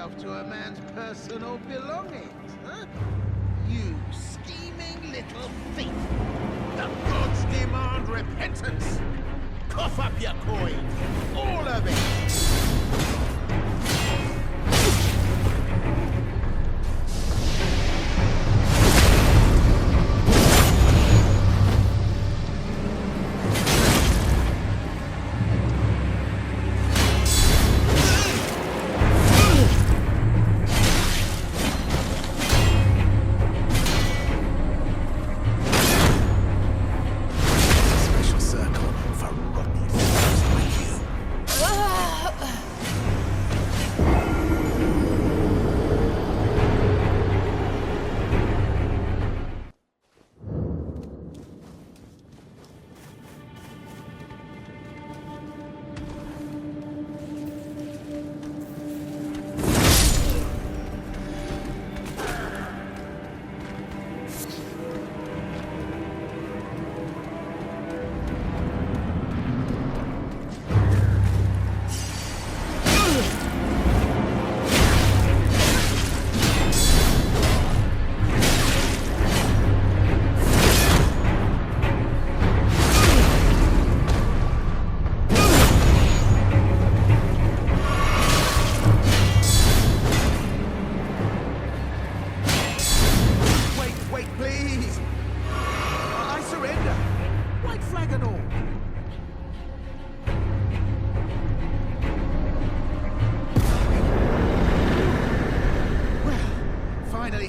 yourself to a man's personal belongings, huh? You scheming little thief! The gods demand repentance! Cough up your coin! All of it!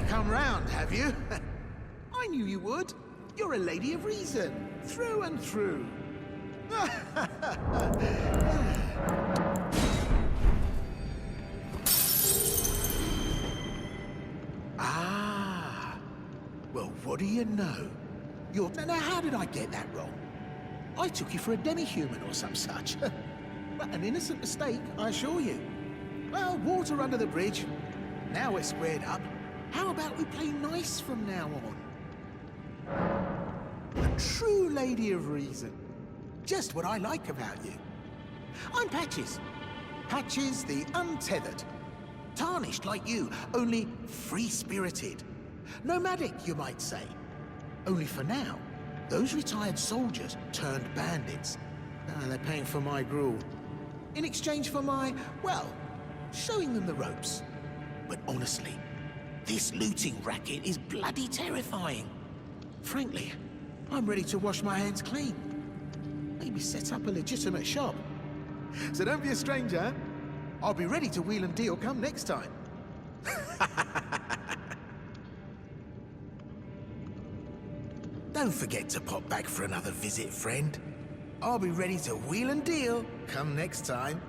Come round, have you? I knew you would. You're a lady of reason, through and through. Ah. Well, what do you know? Now, how did I get that wrong? I took you for a demi-human or some such. Well, an innocent mistake, I assure you. Well, water under the bridge. Now we're squared up. How about we play nice from now on? A true lady of reason. Just what I like about you. I'm Patches. Patches the untethered. Tarnished like you, only free-spirited. Nomadic, you might say. Only for now, those retired soldiers turned bandits. They're paying for my gruel. In exchange for my, well, showing them the ropes. But honestly, this looting racket is bloody terrifying. Frankly, I'm ready to wash my hands clean. Maybe set up a legitimate shop. So don't be a stranger. I'll be ready to wheel and deal come next time. Don't forget to pop back for another visit, friend. I'll be ready to wheel and deal come next time.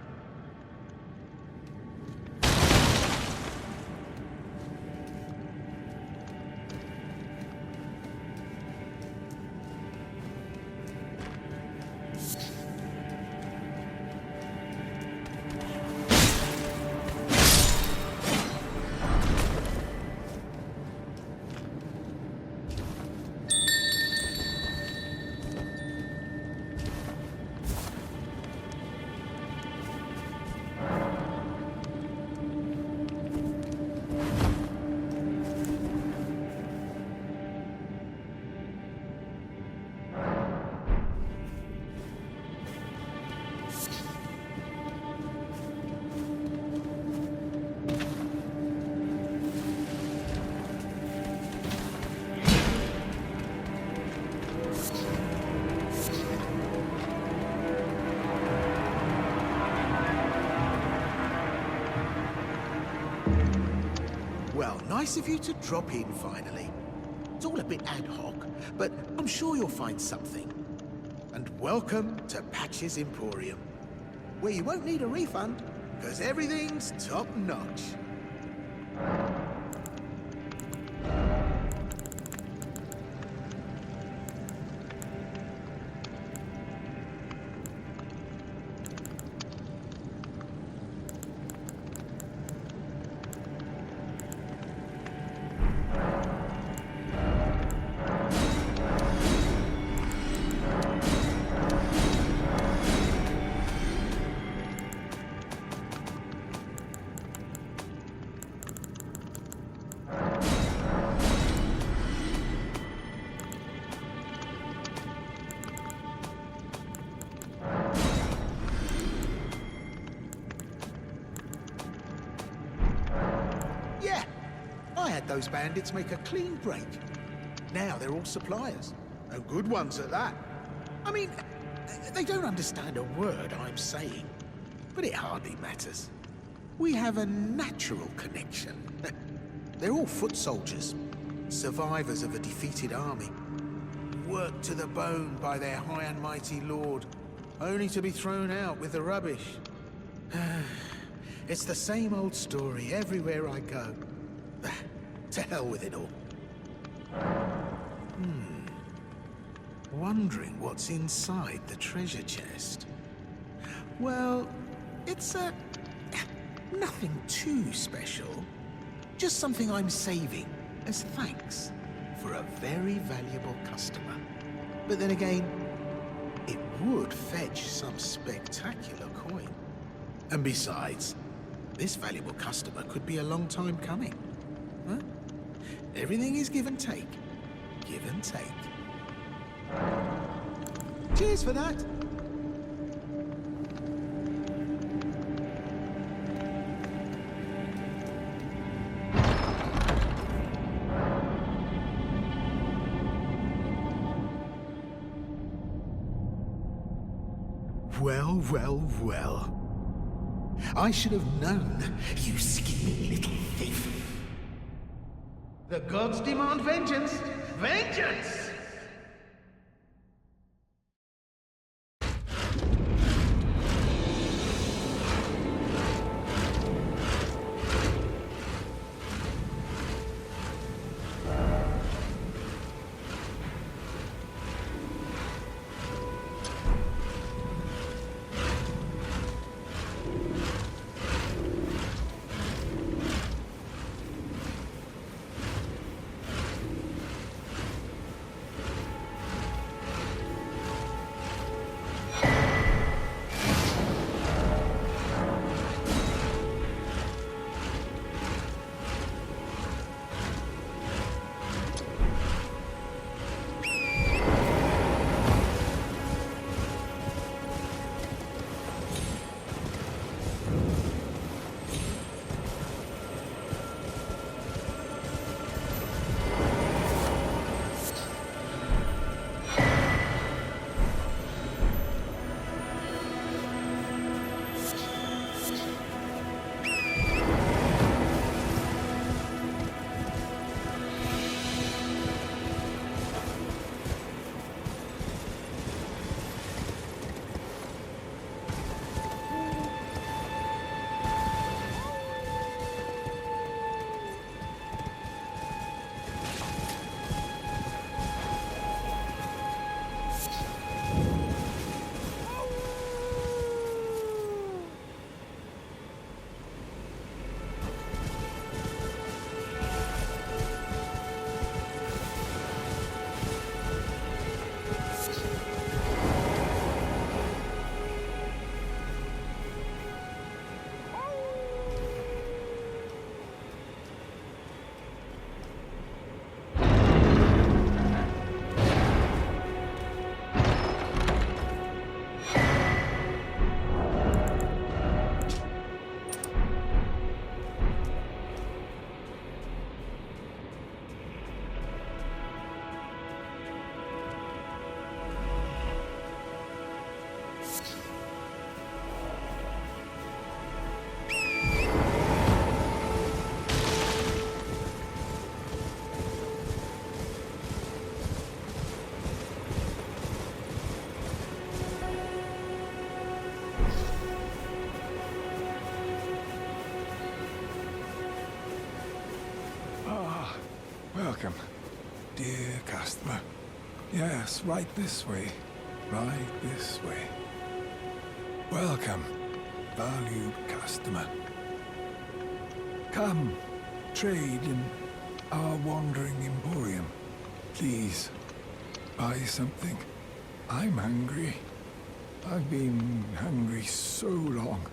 Well, nice of you to drop in finally. It's all a bit ad hoc, but I'm sure you'll find something. And welcome to Patches Emporium, where you won't need a refund, because everything's top-notch. had those bandits make a clean break. Now they're all suppliers, and good ones at that. I mean, they don't understand a word I'm saying, but it hardly matters. We have a natural connection. They're all foot soldiers, survivors of a defeated army, worked to the bone by their high and mighty lord, only to be thrown out with the rubbish. It's the same old story everywhere I go. To hell with it all. Wondering what's inside the treasure chest. Well, it's nothing too special. Just something I'm saving as thanks for a very valuable customer. But then again, it would fetch some spectacular coin. And besides, this valuable customer could be a long time coming. Huh? Everything is give and take. Give and take. Cheers for that. Well, well, well. I should have known, you scheming little thief. The gods demand vengeance. Vengeance! Welcome, dear customer. Yes, right this way. Right this way. Welcome, valued customer. Come, trade in our wandering emporium. Please, buy something. I'm hungry. I've been hungry so long.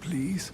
Please?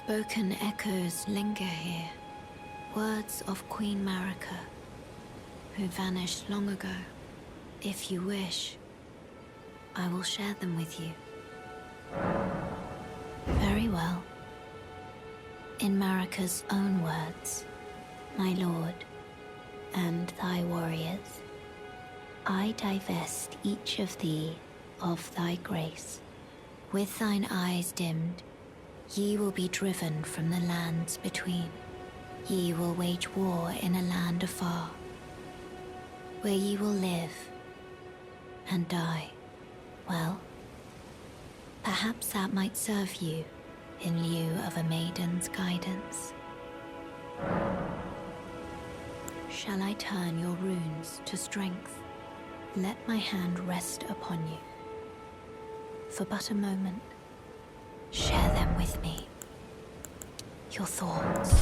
Spoken echoes linger here. Words of Queen Marika, who vanished long ago. If you wish, I will share them with you. Very well. In Marika's own words, my lord, and thy warriors, I divest each of thee of thy grace. With thine eyes dimmed, ye will be driven from the lands between. Ye will wage war in a land afar, where ye will live and die. Well, perhaps that might serve you in lieu of a maiden's guidance. Shall I turn your runes to strength? Let my hand rest upon you. For but a moment, share them with me. Your thoughts.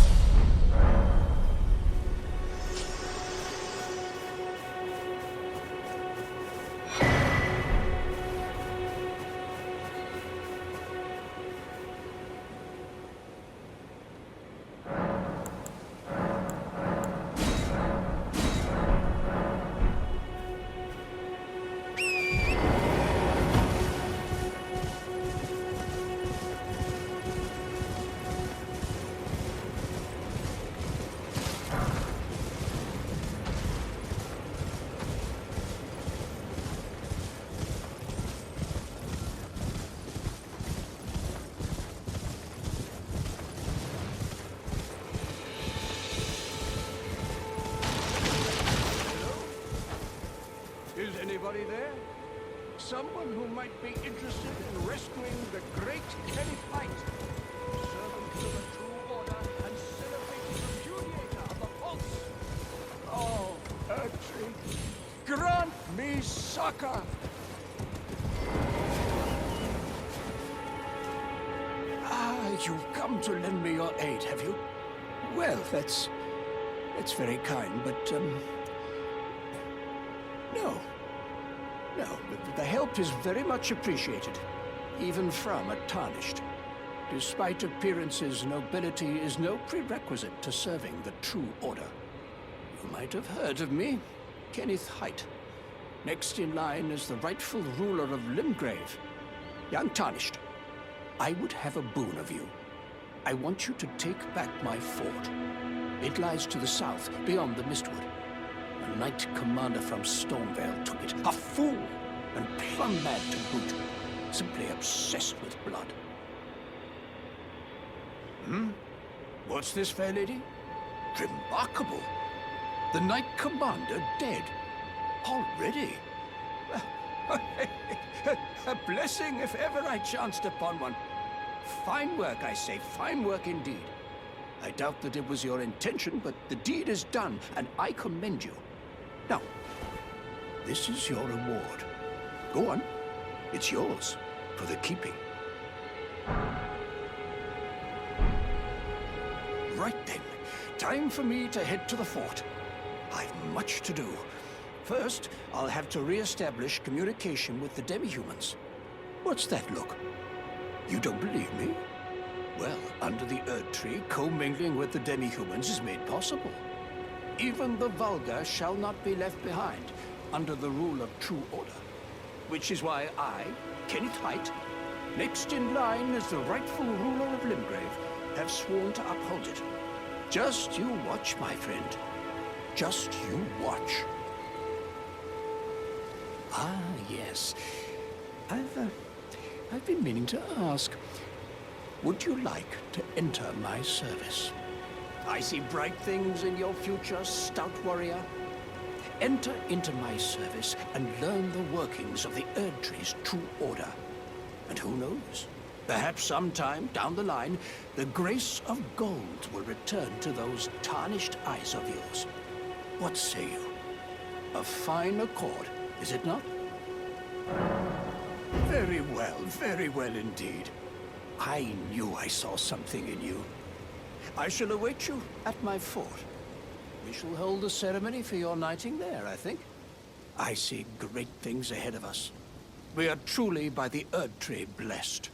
Anybody there? Someone who might be interested in rescuing the great Kenny Fight, servant to the true order and celebrating repudiator of the false. Oh, Erdtree, grant me succor! You've come to lend me your aid, have you? Well, that's very kind, but, no. No, the help is very much appreciated, even from a Tarnished. Despite appearances, nobility is no prerequisite to serving the true order. You might have heard of me, Kenneth Height. Next in line is the rightful ruler of Limgrave, young Tarnished. I would have a boon of you. I want you to take back my fort. It lies to the south, beyond the Mistwood. A knight commander from Stormvale took it. A fool! And plumb mad to boot. Simply obsessed with blood. What's this, fair lady? Remarkable! The knight commander dead. Already? A blessing if ever I chanced upon one. Fine work, I say. Fine work indeed. I doubt that it was your intention, but the deed is done, and I commend you. Now, this is your reward. Go on. It's yours, for the keeping. Right then. Time for me to head to the fort. I've much to do. First, I'll have to re-establish communication with the demi-humans. What's that look? You don't believe me? Well, under the Erdtree, commingling with the demi-humans is made possible. Even the vulgar shall not be left behind, under the rule of true order. Which is why I, Kenneth Height, next in line as the rightful ruler of Limgrave, have sworn to uphold it. Just you watch, my friend. Just you watch. Ah, yes. I've been meaning to ask. Would you like to enter my service? I see bright things in your future, stout warrior. Enter into my service and learn the workings of the Erdtree's true order. And who knows? Perhaps sometime down the line, the grace of gold will return to those tarnished eyes of yours. What say you? A fine accord, is it not? Very well indeed. I knew I saw something in you. I shall await you at my fort. We shall hold a ceremony for your knighting there, I think. I see great things ahead of us. We are truly by the Erdtree blessed.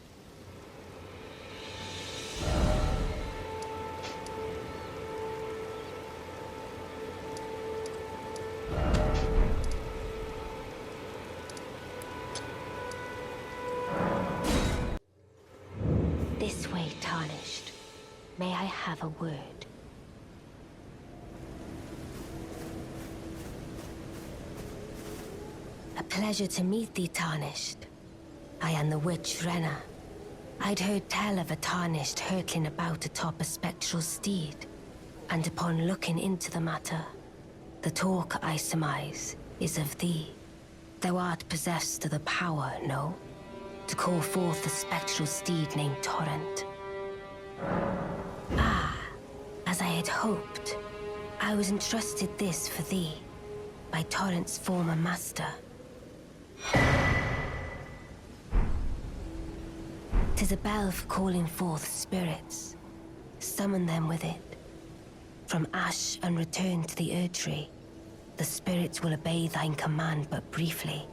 This way, Tarnished. May I have a word? A pleasure to meet thee, Tarnished. I am the witch Renna. I'd heard tell of a Tarnished hurtling about atop a spectral steed, and upon looking into the matter, the talk, I surmise, is of thee. Thou art possessed of the power, no? To call forth the spectral steed named Torrent. Ah, as I had hoped, I was entrusted this for thee, by Torrent's former master. 'Tis a bell for calling forth spirits. Summon them with it. From ash and return to the Erdtree, the spirits will obey thine command but briefly,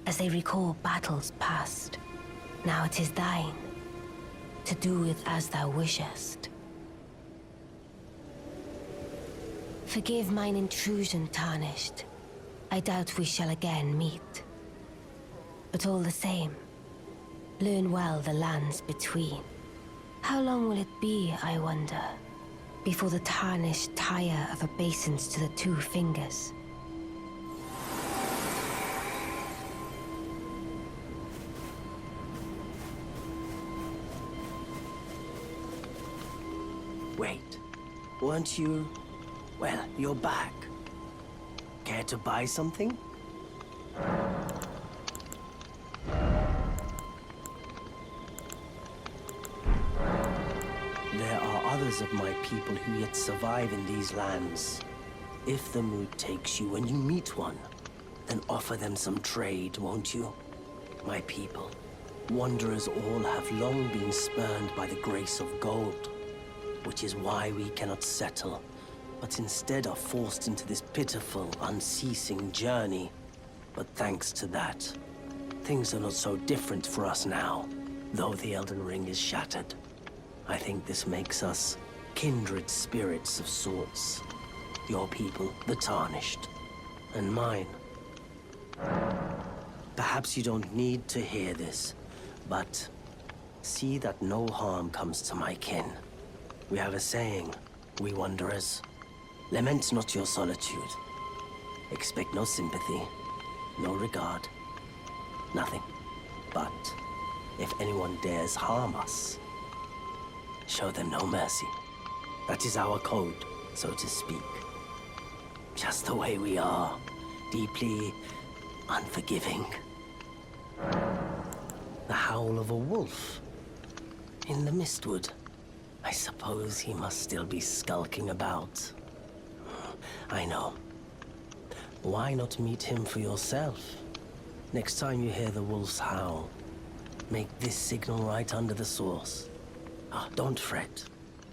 as they recall battles past. Now it is thine, to do with as thou wishest. Forgive mine intrusion, Tarnished. I doubt we shall again meet. But all the same, learn well the lands between. How long will it be, I wonder, before the Tarnished tire of obeisance to the two fingers? Wait, weren't you... Well, you're back. Care to buy something? There are others of my people who yet survive in these lands. If the mood takes you when you meet one, then offer them some trade, won't you? My people, wanderers all have long been spurned by the grace of gold, which is why we cannot settle, but instead are forced into this pitiful, unceasing journey. But thanks to that, things are not so different for us now, though the Elden Ring is shattered. I think this makes us kindred spirits of sorts. Your people, the Tarnished, and mine. Perhaps you don't need to hear this, but see that no harm comes to my kin. We have a saying, we wanderers. Lament not your solitude. Expect no sympathy, no regard, nothing. But if anyone dares harm us, show them no mercy. That is our code, so to speak. Just the way we are, deeply unforgiving. The howl of a wolf in the Mistwood. I suppose he must still be skulking about. I know. Why not meet him for yourself? Next time you hear the wolf's howl, make this signal right under the source. Ah, don't fret.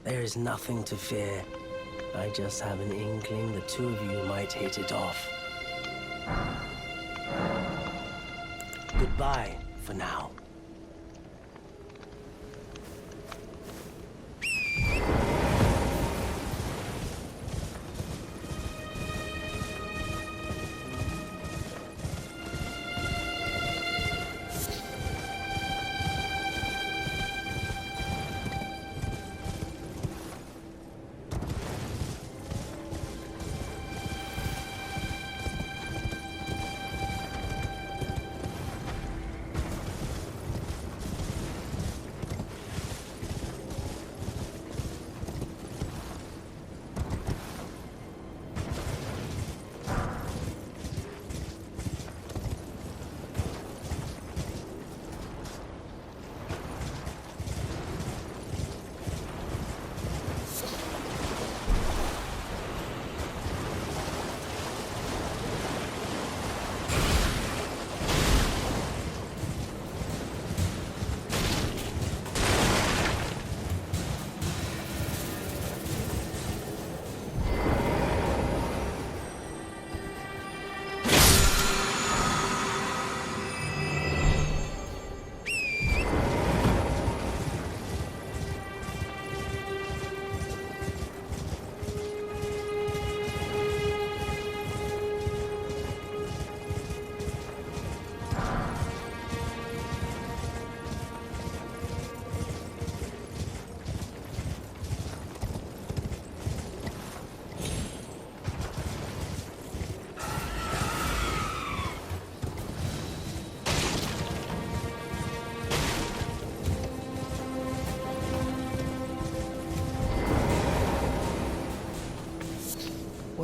There is nothing to fear. I just have an inkling the two of you might hit it off. Goodbye for now.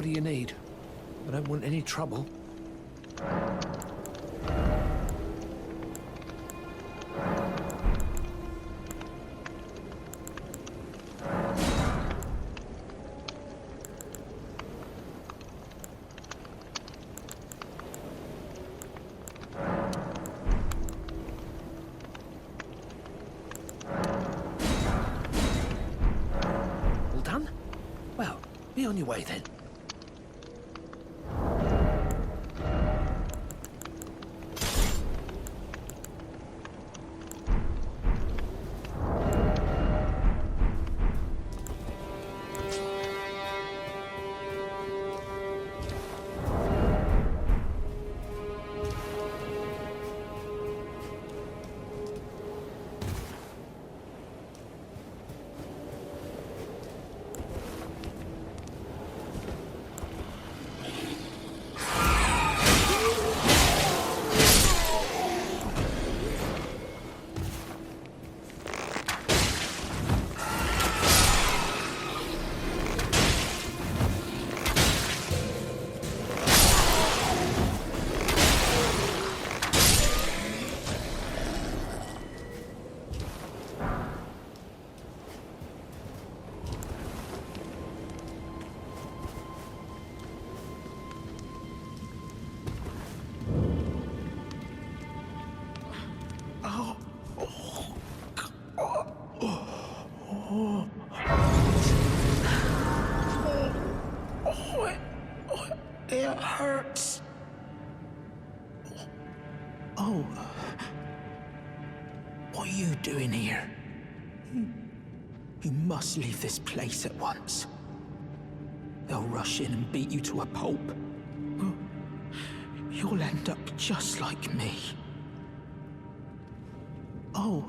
do you need? I don't want any trouble. All done? Well, be on your way then. It hurts. Oh. What are you doing here? You must leave this place at once. They'll rush in and beat you to a pulp. You'll end up just like me. Oh.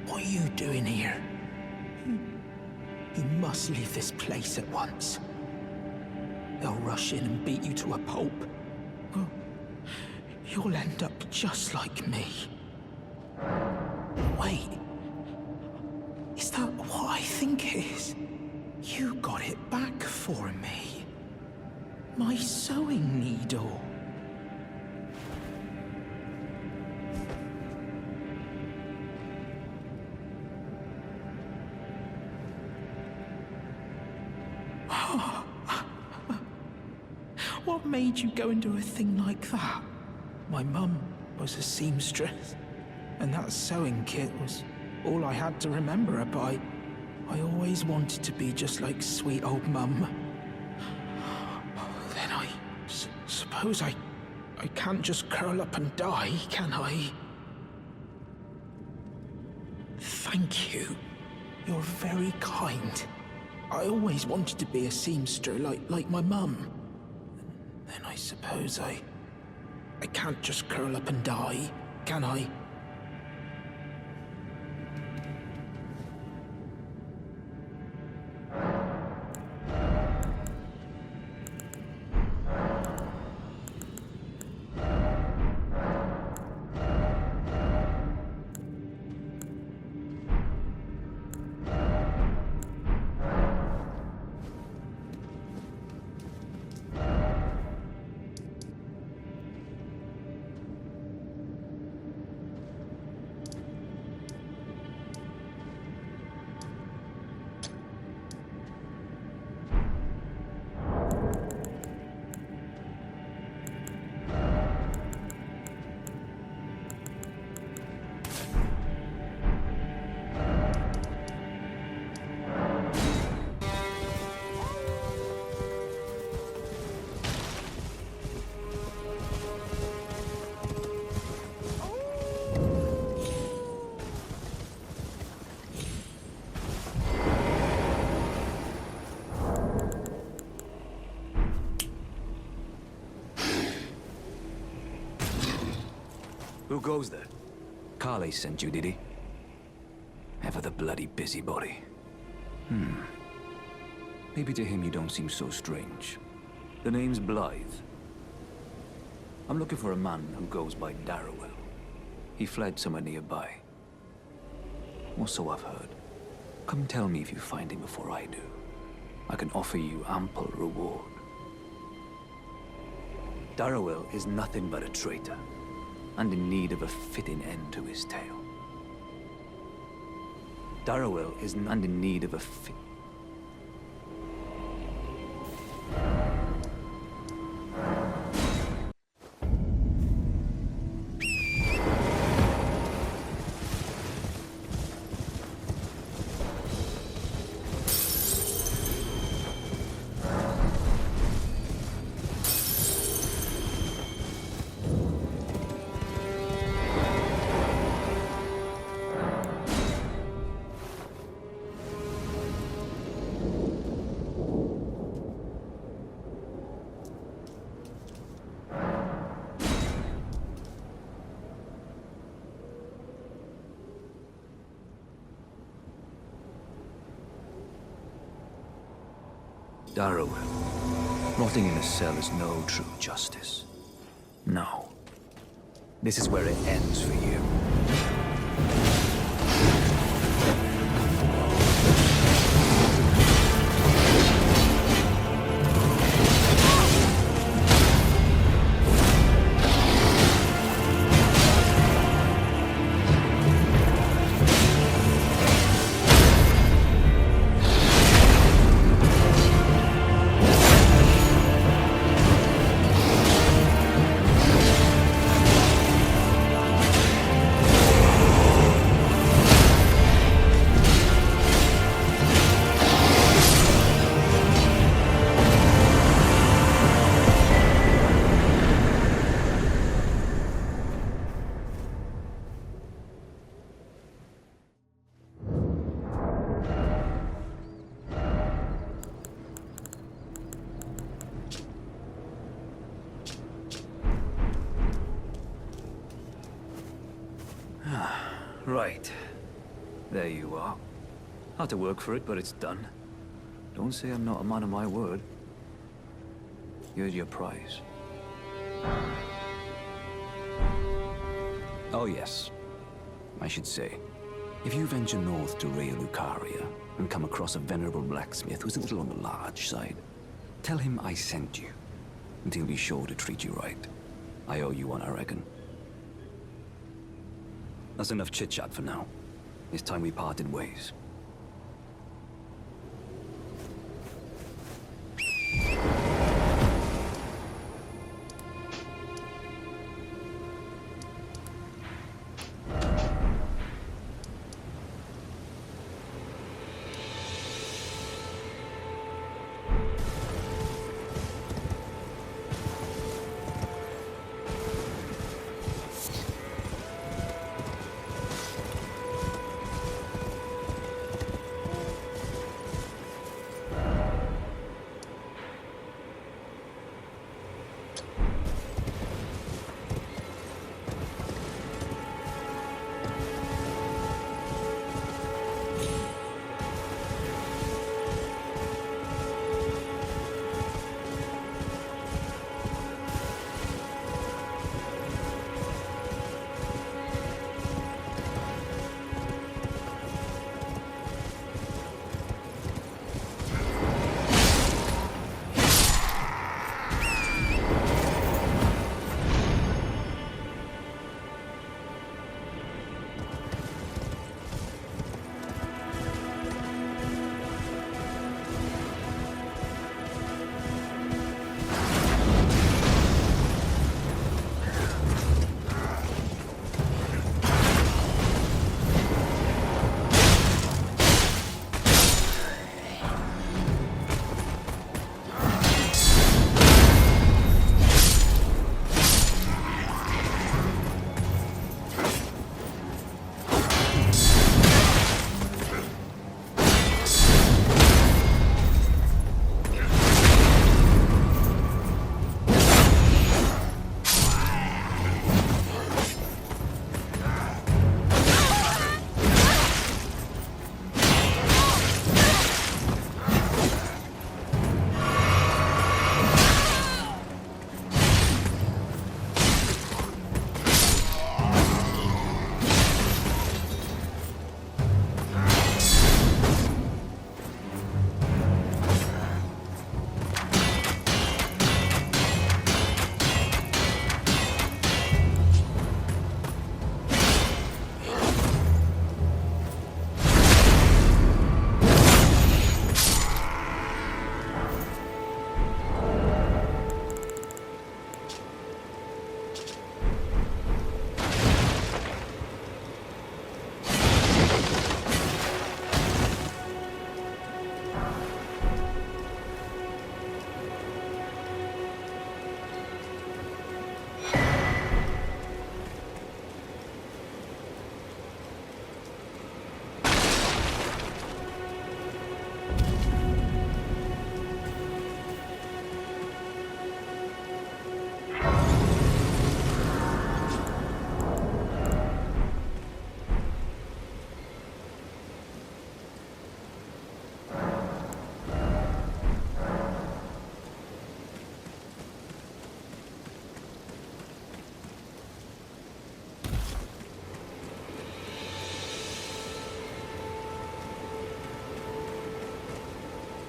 What are you doing here? You must leave this place at once. They'll rush in and beat you to a pulp. Oh, you'll end up just like me. Wait. Is that what I think it is? You got it back for me. My sewing needle. What made you go and do a thing like that? My mum was a seamstress, and that sewing kit was all I had to remember her by. I always wanted to be just like sweet old mum. Then I suppose I can't just curl up and die, can I? Thank you. You're very kind. I always wanted to be a seamster like my mum. Then I suppose I can't just curl up and die, can I? Who goes there? Carley sent you, did he? Ever the bloody busybody. Maybe to him you don't seem so strange. The name's Blythe. I'm looking for a man who goes by Darrowell. He fled somewhere nearby. Or so I've heard. Come tell me if you find him before I do. I can offer you ample reward. Darrowell is nothing but a traitor, and in need of a fitting end to his tale. Darrowell is in need of a Darrowell. Rotting in a cell is no true justice. No. This is where it ends for you. Right. There you are. Had to work for it, but it's done. Don't say I'm not a man of my word. Here's your prize. Oh yes. I should say, if you venture north to Raya Lucaria and come across a venerable blacksmith who's a little on the large side, tell him I sent you, and he'll be sure to treat you right. I owe you one, I reckon. That's enough chit-chat for now. It's time we parted ways.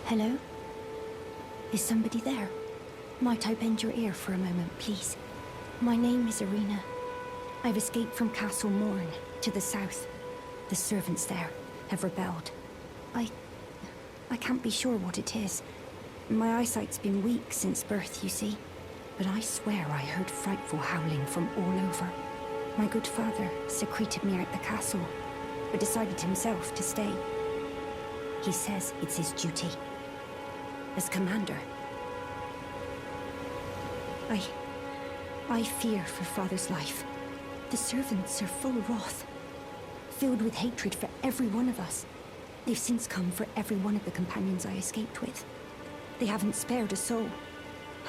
Hello? Is somebody there? Might I bend your ear for a moment, please? My name is Irina. I've escaped from Castle Morn, to the south. The servants there have rebelled. I can't be sure what it is. My eyesight's been weak since birth, you see. But I swear I heard frightful howling from all over. My good father secreted me out the castle, but decided himself to stay. He says it's his duty. As commander. I fear for father's life. The servants are full of wrath, filled with hatred for every one of us. They've since come for every one of the companions I escaped with. They haven't spared a soul.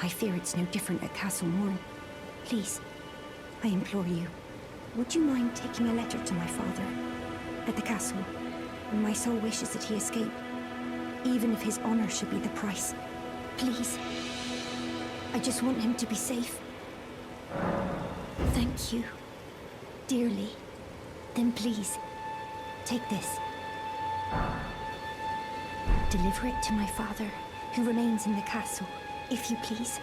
I fear it's no different at Castle Morn. Please, I implore you, would you mind taking a letter to my father at the castle and my soul wishes that he escape, even if his honor should be the price. Please. I just want him to be safe. Thank you. Dearly. Then please, take this. Deliver it to my father, who remains in the castle, if you please.